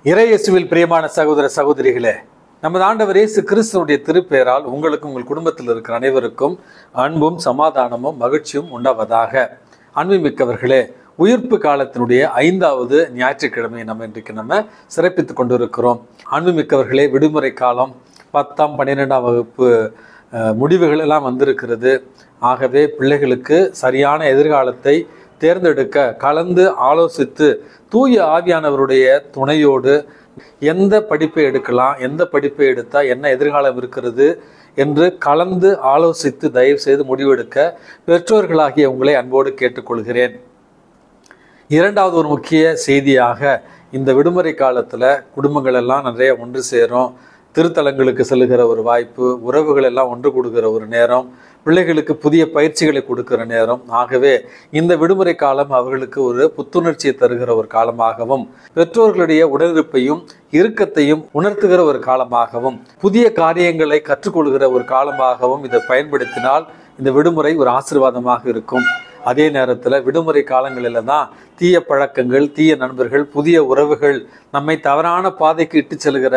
இறையேசுவில் பிரியமான சகோதர சகோதரிகளே, நமது ஆண்டவர் இயேசு கிறிஸ்துவுடைய திருப்பெயரால் உங்களுக்கும் உங்கள் குடும்பத்தில் இருக்கிற அனைவருக்கும் அன்பும் சமாதானமும் மகிழ்ச்சியும் உண்டாவதாக. அன்புமிக்கவர்களே, உயிர்ப்பு காலத்தினுடைய 5வது ஞாயிற்றுக்கிழமையை நம்ம சிறப்பித்துக் கொண்டிருக்கிறோம். அன்புமிக்கவர்களே, விடுமுறை காலம் 10ஆம் 12ஆம் வகுப்பு முடிவுகள் எல்லாம் வந்திருக்கிறது. ஆகவே பிள்ளைகளுக்கு சரியான எதிர்காலத்தை தேர்ந்தெடுக்க கலந்து ஆலோசித்து தூய ஆவியானவருடைய துணையோடு எந்த படிப்பை எடுக்கலாம், எந்த படிப்பை எடுத்தால் என்ன எதிர்காலம் இருக்கிறது என்று கலந்து ஆலோசித்து தயவு செய்து முடிவெடுக்க பெற்றோர்களாகிய உங்களை அன்போடு கேட்டுக்கொள்கிறேன். இரண்டாவது ஒரு முக்கிய செய்தியாக, இந்த விடுமுறை காலத்தில் குடும்பங்கள் எல்லாம் நிறைய ஒன்று சேரும், திருத்தலங்களுக்கு செல்லுகிற ஒரு வாய்ப்பு, உறவுகள் எல்லாம் ஒன்று கொடுக்கிற ஒரு நேரம், பிள்ளைகளுக்கு புதிய பயிற்சிகளை கொடுக்கிற நேரம். ஆகவே இந்த விடுமுறை காலம் அவர்களுக்கு ஒரு புத்துணர்ச்சியை தருகிற ஒரு காலமாகவும், பெற்றோர்களுடைய உடனிருப்பையும் இறுக்கத்தையும் உணர்த்துகிற ஒரு காலமாகவும், புதிய காரியங்களை கற்றுக்கொள்கிற ஒரு காலமாகவும் இதை பயன்படுத்தினால் இந்த விடுமுறை ஒரு ஆசீர்வாதமாக இருக்கும். அதே நேரத்தில் விடுமுறை காலங்களில் தான் தீய பழக்கங்கள், தீய நண்பர்கள், புதிய உறவுகள் நம்மை தவறான பாதைக்கு இட்டு செல்கிற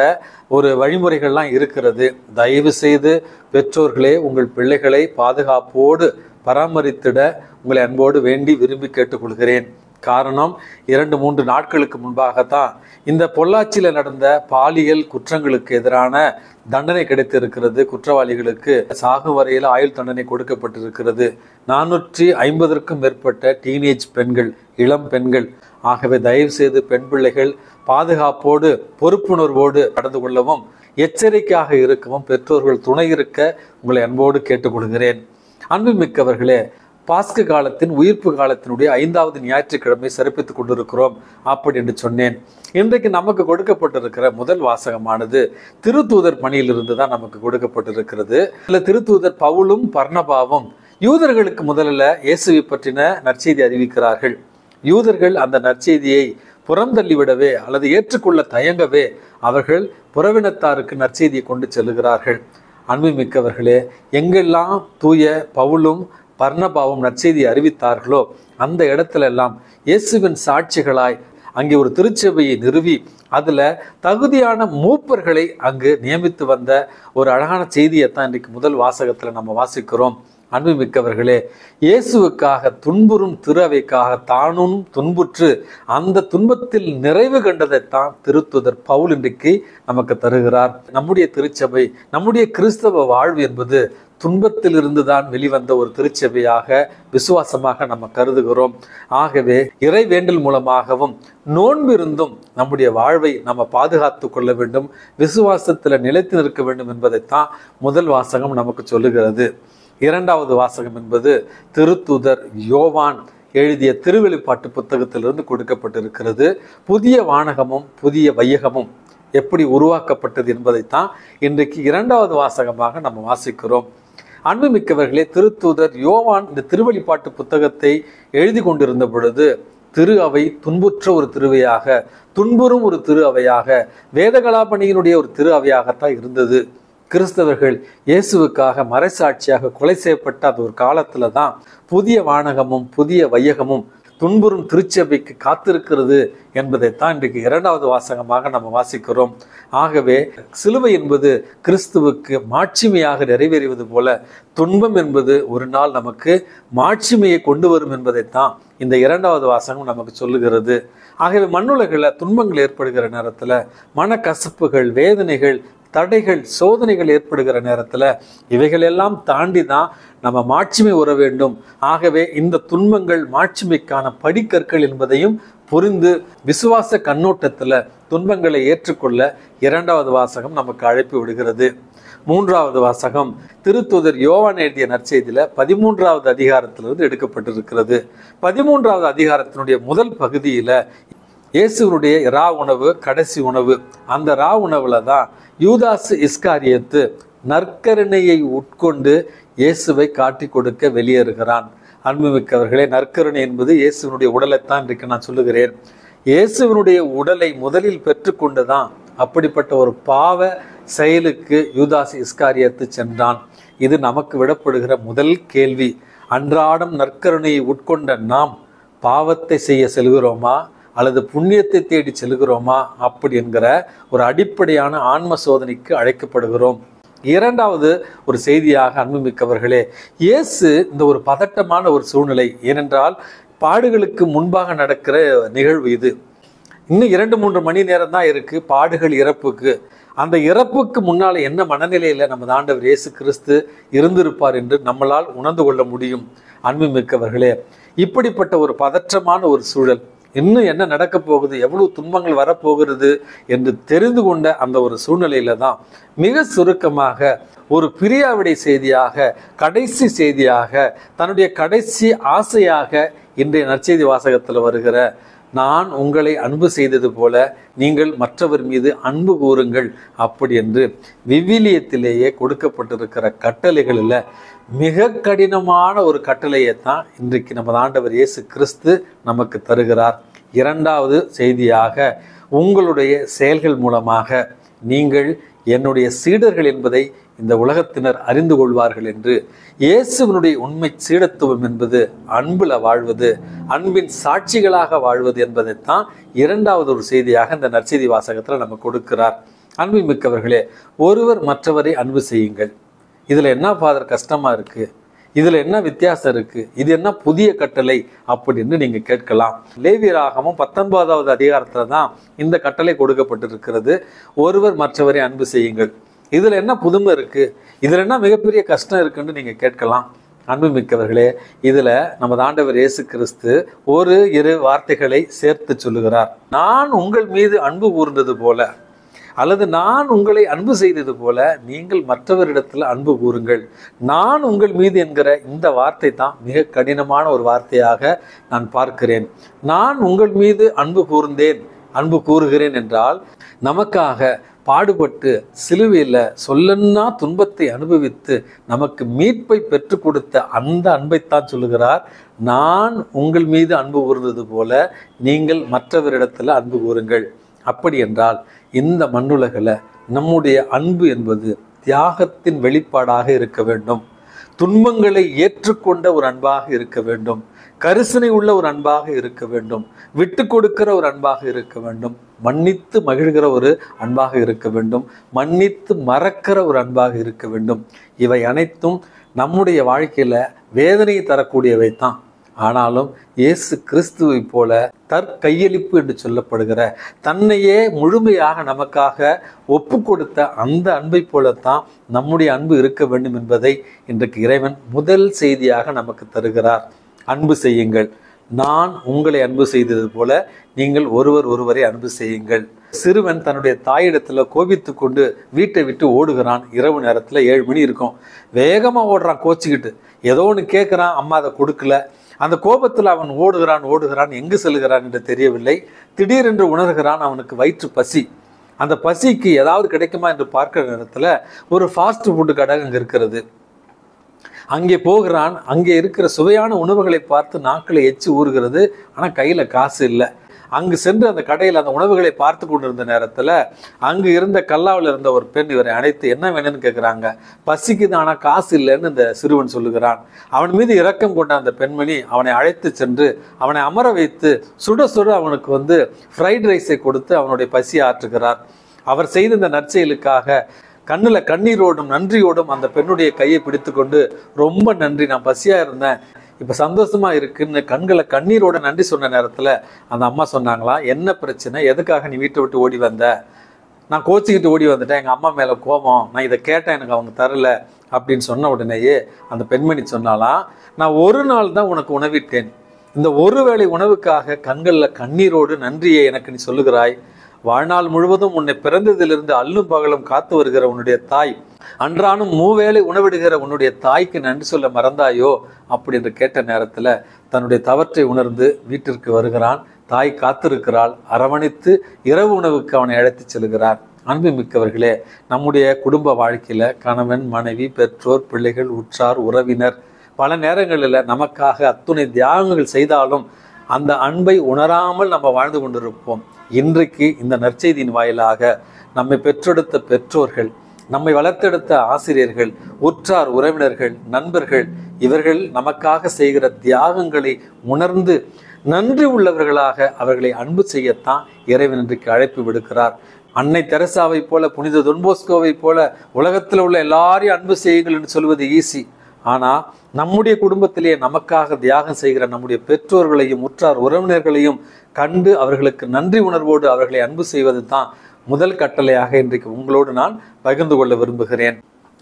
ஒரு வழிமுறைகள்லாம் இருக்கிறது. தயவு செய்து பெற்றோர்களே உங்கள் பிள்ளைகளை பாதுகாப்போடு பராமரித்திட உங்களை அன்போடு வேண்டி விரும்பி கேட்டுக்கொள்கிறேன். காரணம், 2-3 நாட்களுக்கு முன்பாகத்தான் இந்த பொள்ளாச்சியில் நடந்த பாலியல் குற்றங்களுக்கு எதிரான தண்டனை கிடைத்திருக்கிறது. குற்றவாளிகளுக்கு சாகும் வரையில் ஆயுள் தண்டனை கொடுக்கப்பட்டிருக்கிறது. 450க்கும் மேற்பட்ட டீனேஜ் பெண்கள், இளம் பெண்கள். ஆகவே தயவு செய்து பெண் பிள்ளைகள் பாதுகாப்போடு பொறுப்புணர்வோடு நடந்து கொள்ளவும், எச்சரிக்கையாக இருக்கவும் பெற்றோர்கள் துணை இருக்க உங்களை அன்போடு கேட்டுக்கொள்கிறேன். அன்புமிக்கவர்களே, பாஸ்கு காலத்தின் உயிர்ப்பு காலத்தினுடைய 5வது ஞாயிற்றுக்கிழமை சிறப்பித்துக் கொண்டிருக்கிறோம் அப்படி என்று சொன்னேன். இன்றைக்கு நமக்கு கொடுக்கப்பட்டிருக்கிற முதல் வாசகமானது திருத்தூதர் பணியிலிருந்து தான் நமக்கு கொடுக்கப்பட்டிருக்கிறது. இதில் திருத்தூதர் பவுலும் பர்னபாவும் யூதர்களுக்கு முதலில் இயேசுவை பற்றின நற்செய்தி அறிவிக்கிறார்கள். யூதர்கள் அந்த நற்செய்தியை புறந்தள்ளிவிடவே அல்லது ஏற்றுக்கொள்ள தயங்கவே அவர்கள் புறவினத்தாருக்கு நற்செய்தியை கொண்டு செல்லுகிறார்கள். அன்புமிக்கவர்களே, எங்கெல்லாம் தூய பவுலும் பர்னபாவும் நற்செய்தியை அறிவித்தார்களோ அந்த இடத்துல எல்லாம் இயேசுவின் சாட்சிகளாய் அங்கே ஒரு திருச்சபையை நிறுவி அதில் தகுதியான மூப்பர்களை அங்கு நியமித்து வந்த ஒரு அழகான செய்தியை தான் இன்றைக்கு முதல் வாசகத்தில் நம்ம வாசிக்கிறோம். அன்புமிக்கவர்களே, இயேசுவுக்காக துன்புறும் திரு அவைக்காக தானும் துன்புற்று அந்த துன்பத்தில் நிறைவு கண்டதைத்தான் திருத்துதர் பவுல் இன்றைக்கு நமக்கு தருகிறார். நம்முடைய திருச்சபை, நம்முடைய கிறிஸ்தவ வாழ்வு என்பது துன்பத்தில் இருந்துதான் வெளிவந்த ஒரு திருச்சபையாக விசுவாசமாக நம்ம கருதுகிறோம். ஆகவே இறை வேண்டல் மூலமாகவும் நோன்பிருந்தும் நம்முடைய வாழ்வை நம்ம பாதுகாத்து கொள்ள வேண்டும், விசுவாசத்தில் நிலைத்து நிற்க வேண்டும் என்பதைத்தான் முதல் வாசகம் நமக்கு சொல்லுகிறது. இரண்டாவது வாசகம் என்பது திருத்தூதர் யோவான் எழுதிய திருவெளிப்பாட்டு புத்தகத்திலிருந்து கொடுக்கப்பட்டிருக்கிறது. புதிய வானகமும் புதிய வையகமும் எப்படி உருவாக்கப்பட்டது என்பதைத்தான் இன்றைக்கு 2வது வாசகமாக நம்ம வாசிக்கிறோம். அன்புமிக்கவர்களே, திருத்தூதர் யோவான் இந்த திருவெளிப்பாட்டு புத்தகத்தை எழுதி கொண்டிருந்த பொழுது திரு அவை துன்புற்ற ஒரு திருவையாக, துன்புறும் ஒரு திரு அவையாக, வேதகலாபணியினுடைய ஒரு திரு அவையாகத்தான் இருந்தது. கிறிஸ்தவர்கள் இயேசுவுக்காக மறைசாட்சியாக கொலை செய்யப்பட்ட அந்த ஒரு காலத்துல தான் புதிய வானகமும் புதிய வையகமும் துன்புறும் திருச்சபைக்கு காத்திருக்கிறது என்பதைத்தான் இன்றைக்கு 2வது வாசகமாக நம்ம வாசிக்கிறோம். ஆகவே சிலுவை என்பது கிறிஸ்துவுக்கு மாட்சிமையாக நிறைவேறுவது போல துன்பம் என்பது ஒரு நாள் நமக்கு மாட்சிமையை கொண்டு வரும் என்பதைத்தான் இந்த 2வது வாசகம் நமக்கு சொல்லுகிறது. ஆகவே மண்ணுலகில் துன்பங்கள் ஏற்படுகிற நேரத்தில், மனக்கசப்புகள், வேதனைகள், தடைகள், சோதனைகள் ஏற்படுகிற நேரத்தில் இவைகளெல்லாம் தாண்டி தான் நம்ம மாட்சிமை உற வேண்டும். ஆகவே இந்த துன்பங்கள் மாட்சிமைக்கான படிக்கற்கள் என்பதையும் புரிந்து விசுவாச கண்ணோட்டத்தில் துன்பங்களை ஏற்றுக்கொள்ள 2வது வாசகம் நமக்கு அழைப்பு விடுகிறது. 3வது வாசகம் திருத்தூதர் யோவான் எழுதிய நற்செய்தியில 13வது அதிகாரத்திலிருந்து எடுக்கப்பட்டிருக்கிறது. 13வது அதிகாரத்தினுடைய முதல் பகுதியில இயேசுவனுடைய இரா உணவு, கடைசி உணவு. அந்த இரா உணவுல தான் யூதாஸ் இஸ்காரியத்து நற்கருணையை உட்கொண்டு இயேசுவை காட்டி கொடுக்க வெளியேறுகிறான். அன்புமிக்கவர்களே, நற்கருணை என்பது இயேசுவனுடைய உடலைத்தான் இன்றைக்கு நான் சொல்லுகிறேன். இயேசுவனுடைய உடலை முதலில் பெற்றுக்கொண்டுதான் அப்படிப்பட்ட ஒரு பாவ செயலுக்கு யூதாஸ் இஸ்காரியத்து சென்றான். இது நமக்கு விடப்படுகிற முதல் கேள்வி. அன்றாடம் நற்கருணையை உட்கொண்ட நாம் பாவத்தை செய்ய செல்கிறோமா அல்லது புண்ணியத்தை தேடி செல்கிறோமா அப்படி என்கிற ஒரு அடிப்படையான ஆன்ம சோதனைக்கு அழைக்கப்படுகிறோம். இரண்டாவது ஒரு செய்தியாக அன்புமிக்கவர்களே, இயேசு இந்த ஒரு பதட்டமான ஒரு சூழ்நிலை, ஏனென்றால் பாடுகளுக்கு முன்பாக நடக்கிற நிகழ்வு இது. இன்னும் 2-3 மணி நேரம் தான் இருக்கு பாடுகள் இறப்புக்கு. அந்த இறப்புக்கு முன்னால என்ன மனநிலையில நம்ம ஆண்டவர் இயேசு கிறிஸ்து இருந்திருப்பார் என்று நம்மளால் உணர்ந்து கொள்ள முடியும். அன்புமிக்கவர்களே, இப்படிப்பட்ட ஒரு பதற்றமான ஒரு சூழல், இன்னும் என்ன நடக்க போகுது, எவ்வளவு துன்பங்கள் வரப்போகிறது என்று தெரிந்து கொண்ட அந்த ஒரு சூழ்நிலையில தான் மிக சுருக்கமாக ஒரு பிரியாவிடை செய்தியாக, கடைசி செய்தியாக, தன்னுடைய கடைசி ஆசையாக இன்றைய நற்செய்தி வாசகத்தில் வருகிற நான் உங்களை அன்பு செய்தது போல நீங்கள் மற்றவர் மீது அன்பு கூறுங்கள் அப்படி என்று விவிலியத்திலேயே கொடுக்கப்பட்டிருக்கிற கட்டளைகளில் மிக கடினமான ஒரு கட்டளையை தான் இன்றைக்கு நமது ஆண்டவர் இயேசு கிறிஸ்து நமக்கு தருகிறார். இரண்டாவது செய்தியாக, உங்களுடைய செயல்கள் மூலமாக நீங்கள் என்னுடைய சீடர்கள் என்பதை இந்த உலகத்தினர் அறிந்து கொள்வார்கள் என்று. இயேசுவினுடைய உண்மை சீடத்துவம் என்பது அன்புல வாழ்வது, அன்பின் சாட்சிகளாக வாழ்வது என்பதைத்தான் இரண்டாவது ஒரு செய்தியாக இந்த நற்செய்தி வாசகத்தில் நம்ம கொடுக்கிறார். அன்பு மிக்கவர்களே, ஒருவர் மற்றவரை அன்பு செய்யுங்கள். இதில் என்ன ஃபாதர் கஷ்டமா இருக்கு, இதில் என்ன வித்தியாசம் இருக்கு, இது என்ன புதிய கட்டளை அப்படின்னு நீங்க கேட்கலாம். லேவியராகமம் 19வது அதிகாரத்துல தான் இந்த கட்டளை கொடுக்கப்பட்டிருக்கிறது. ஒருவர் மற்றவரை அன்பு செய்யுங்கள். இதுல என்ன புதுமை இருக்கு, இதுல என்ன மிகப்பெரிய கஷ்டம் இருக்குன்னு நீங்க கேட்கலாம். அன்பு மிக்கவர்களே, இதுல நமது ஆண்டவர் இயேசு கிறிஸ்து 1-2 வார்த்தைகளை சேர்த்து சொல்லுகிறார். நான் உங்கள் மீது அன்பு கூர்ந்தது போல, அல்லது நான் உங்களை அன்பு செய்தது போல நீங்கள் மற்றவரிடத்துல அன்பு கூறுங்கள். நான் உங்கள் மீது என்கிற இந்த வார்த்தை தான் மிக கடினமான ஒரு வார்த்தையாக நான் பார்க்கிறேன். நான் உங்கள் மீது அன்பு கூர்ந்தேன், அன்பு கூறுகிறேன் என்றால் நமக்காக பாடுபட்டு சிலுவையில் சொல்லன்னா துன்பத்தை அனுபவித்து நமக்கு மீட்பை பெற்றுக் கொடுத்த அந்த அன்பைத்தான் சொல்லுகிறார். நான் உங்கள் மீது அன்பு கூர்ந்தது போல நீங்கள் மற்றவரிடத்துல அன்பு கூறுங்கள். அப்படி என்றால் இந்த மண்ணுலகில் நம்முடைய அன்பு என்பது தியாகத்தின் வெளிப்பாடாக இருக்க வேண்டும். துன்பங்களை ஏற்றுக்கொண்ட ஒரு அன்பாக இருக்க வேண்டும். கரிசனை உள்ள ஒரு அன்பாக இருக்க வேண்டும். விட்டு கொடுக்கிற ஒரு அன்பாக இருக்க வேண்டும். மன்னித்து மகிழ்கிற ஒரு அன்பாக இருக்க வேண்டும். மன்னித்து மறக்கிற ஒரு அன்பாக இருக்க வேண்டும். இவை அனைத்தும் நம்முடைய வாழ்க்கையில வேதனையை தரக்கூடியவை தான். ஆனாலும் இயேசு கிறிஸ்துவை போல தற்கையளிப்பு என்று சொல்லப்படுகிற தன்னையே முழுமையாக நமக்காக ஒப்பு கொடுத்த அந்த அன்பை போலத்தான் நம்முடைய அன்பு இருக்க வேண்டும் என்பதை இன்றைக்கு இறைவன் முதல் செய்தியாக நமக்கு தருகிறார். அன்பு செய்யுங்கள். நான் உங்களை அன்பு செய்தது போல நீங்கள் ஒருவரை அன்பு செய்யுங்கள். சிறுவன் தன்னுடைய தாயிடத்துல கோபித்து கொண்டு வீட்டை விட்டு ஓடுகிறான். இரவு நேரத்துல 7 மணி இருக்கும். வேகமா ஓடுறான், கோச்சிக்கிட்டு ஏதோ ஒன்று கேட்குறான், அம்மா அதை கொடுக்கல. அந்த கோபத்தில் அவன் ஓடுகிறான், எங்கு செல்கிறான் என்று தெரியவில்லை. திடீரென்று உணர்கிறான், அவனுக்கு வயிற்று பசி. அந்த பசிக்கு ஏதாவது கிடைக்குமா என்று பார்க்கிற நேரத்தில் ஒரு ஃபாஸ்ட் ஃபுட்டு கடை அங்கே இருக்கிறது. அங்கே போகிறான். அங்கே இருக்கிற சுவையான உணவுகளை பார்த்து நாக்களை எச்சி ஊறுகிறது. ஆனால் கையில் காசு இல்லை. அங்கு சென்று அந்த கடையில் அந்த உணவுகளை பார்த்து கொண்டிருந்த நேரத்தில் அங்கு இருந்த கல்லாவில் இருந்த ஒரு பெண் இவரை அழைத்து என்ன வேணும்னு கேட்குறாங்க. பசிக்குது, ஆனால் காசு இல்லைன்னு இந்த சிறுவன் சொல்லுகிறான். அவன் மீது இரக்கம் கொண்ட அந்த பெண்மணி அவனை அழைத்து சென்று அவனை அமர வைத்து சுட சுட அவனுக்கு ஃப்ரைட் ரைஸை கொடுத்து அவனுடைய பசியை ஆற்றுகிறார். அவர் செய்த இந்த நற்செயலுக்காக கண்ணில் கண்ணீரோடும் நன்றியோடும் அந்த பெண்ணுடைய கையை பிடித்து கொண்டு ரொம்ப நன்றி, நான் பசியாக இருந்தேன், இப்போ சந்தோஷமா இருக்குன்னு கண்களை கண்ணீரோட நன்றி சொன்ன நேரத்தில் அந்த அம்மா சொன்னாங்களா, என்ன பிரச்சனை, எதுக்காக நீ வீட்டை விட்டு ஓடி வந்த? நான் கோச்சிக்கிட்டு ஓடி வந்துட்டேன், எங்கள் அம்மா மேலே கோபம், நான் இதை கேட்டேன், எனக்கு அவங்க தரல அப்படின்னு சொன்ன உடனேயே அந்த பெண்மணி சொன்னாலாம், நான் ஒரு நாள் தான் உனக்கு உணவிட்டேன், இந்த ஒரு வேளை உணவுக்காக கண்களில் கண்ணீரோடு நன்றியை எனக்கு நீ சொல்லுகிறாய். வாழ்நாள் முழுவதும் உன்னை பிறந்ததிலிருந்து அல்லும் பகலும் காத்து வருகிற உன்னுடைய தாய், அன்றானும் 3 வேளை உணவிடுகிற உன்னுடைய தாய்க்கு நன்றி சொல்ல மறந்தாயோ அப்படின்னு கேட்ட நேரத்தில் தன்னுடைய தவற்றை உணர்ந்து வீட்டிற்கு வருகிறான். தாய் காத்திருக்கிறாள். அரவணைத்து இரவு உணவுக்கு அவனை அழைத்து செல்கிறார். அன்பு மிக்கவர்களே, நம்முடைய குடும்ப வாழ்க்கையில கணவன், மனைவி, பெற்றோர், பிள்ளைகள், உற்றார், உறவினர் பல நேரங்களில் நமக்காக அத்துணை தியாகங்கள் செய்தாலும் அந்த அன்பை உணராமல் நம்ம வாழ்ந்து கொண்டிருப்போம். இன்றைக்கு இந்த நற்செய்தியின் வாயிலாக நம்மை பெற்றெடுத்த பெற்றோர்கள், நம்மை வளர்த்தெடுத்த ஆசிரியர்கள், உற்றார் உறவினர்கள், நண்பர்கள், இவர்கள் நமக்காக செய்கிற தியாகங்களை உணர்ந்து நன்றி உள்ளவர்களாக அவர்களை அன்பு செய்யத்தான் இறைவன் இன்றைக்கு அழைப்பு விடுக்கிறார். அன்னை தெரசாவை போல, புனித தொன்போஸ்கோவை போல உலகத்தில் உள்ள எல்லாரையும் அன்பு செய்யுங்கள் என்று சொல்வது ஈஸி. ஆனால் நம்முடைய குடும்பத்திலேயே நமக்காக தியாகம் செய்கிற நம்முடைய பெற்றோர்களையும் உற்றார் உறவினர்களையும் கண்டு அவர்களுக்கு நன்றி உணர்வோடு அவர்களை அன்பு செய்வது தான் முதல் கட்டளையாக இன்றைக்கு உங்களோடு நான் பகிர்ந்து கொள்ள விரும்புகிறேன்.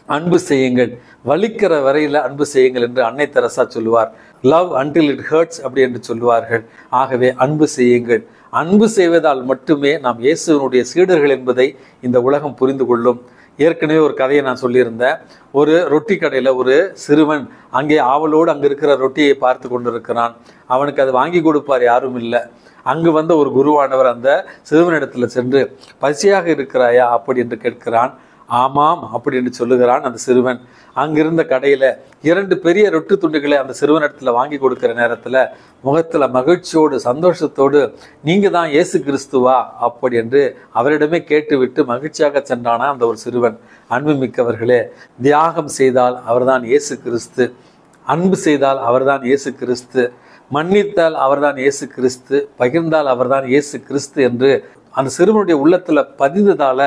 அன்பு செய்யுங்கள், வலிக்கிற வரையில் அன்பு செய்யுங்கள் என்று அன்னை தெரசா சொல்லுவார். லவ் அன்டில் இட் ஹர்ட்ஸ் அப்படி என்று சொல்லுவார்கள். ஆகவே அன்பு செய்யுங்கள். அன்பு செய்வதால் மட்டுமே நாம் இயேசுவினுடைய சீடர்கள் என்பதை இந்த உலகம் புரிந்து கொள்ளும். ஏற்கனவே ஒரு கதையை நான் சொல்லியிருந்தேன். ஒரு ரொட்டி கடையில் ஒரு சிறுவன் அங்கே ஆவலோடு அங்கே இருக்கிற ரொட்டியை பார்த்து கொண்டிருக்கிறான். அவனுக்கு அது வாங்கி கொடுப்பார் யாரும் இல்லை. அங்கு வந்த ஒரு குருவானவர் அந்த சிறுவனிடத்தில் சென்று, பசியாக இருக்கிறாயா அப்படி என்று கேட்கிறான். ஆமாம் அப்படி என்று சொல்லுகிறான் அந்த சிறுவன். அங்கிருந்த கடையில் 2 பெரிய ரொட்டி துண்டுகளை அந்த சிறுவனிடத்தில் வாங்கி கொடுக்கிற நேரத்தில் முகத்தில் மகிழ்ச்சியோடு சந்தோஷத்தோடு, நீங்கள் தான் இயேசு கிறிஸ்துவா அப்படி என்று அவரிடமே கேட்டுவிட்டு மகிழ்ச்சியாக சென்றானா அந்த ஒரு சிறுவன். அன்பு மிக்கவர்களே, தியாகம் செய்தால் அவர்தான் இயேசு கிறிஸ்து, அன்பு செய்தால் அவர்தான் இயேசு கிறிஸ்து, மன்னித்தால் அவர்தான் இயேசு கிறிஸ்து, பகிர்ந்தால் அவர்தான் இயேசு கிறிஸ்து என்று அந்த சிறுவனுடைய உள்ளத்துல பதிந்ததால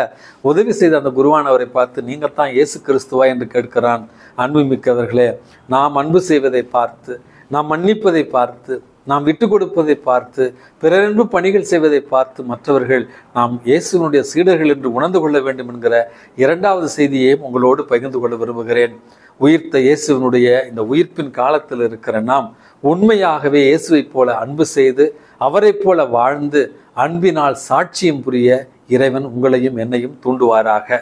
உதவி செய்த அந்த குருவானவரை பார்த்து, நீங்கள் தான் இயேசு கிறிஸ்துவா என்று கேட்கிறான். அன்பு மிக்கவர்களே, நாம் அன்பு செய்வதை பார்த்து, நாம் மன்னிப்பதை பார்த்து, நாம் விட்டு கொடுப்பதை பார்த்து, பிறரன்பு பணிகள் செய்வதை பார்த்து மற்றவர்கள் நாம் இயேசுனுடைய சீடர்கள் என்று உணர்ந்து கொள்ள வேண்டும் என்கிற 2வது செய்தியையும் உங்களோடு பகிர்ந்து கொள்ள விரும்புகிறேன். உயிர்த்த இயேசுவினுடைய இந்த உயிர்ப்பின் காலத்தில் இருக்கிற நாம் உண்மையாகவே இயேசுவை போல அன்பு செய்து அவரை போல வாழ்ந்து அன்பினால் சாட்சியம் புரிய இறைவன் உங்களையும் என்னையும் தூண்டுவாராக.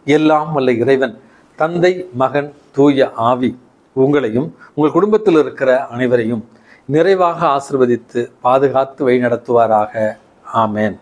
எல்லாம் வல்ல இறைவன் தந்தை, மகன், தூய ஆவி உங்களையும் உங்கள் குடும்பத்தில் இருக்கிற அனைவரையும் நிறைவாக ஆசீர்வதித்து பாதுகாத்து வழிநடத்துவாராக. ஆமேன்.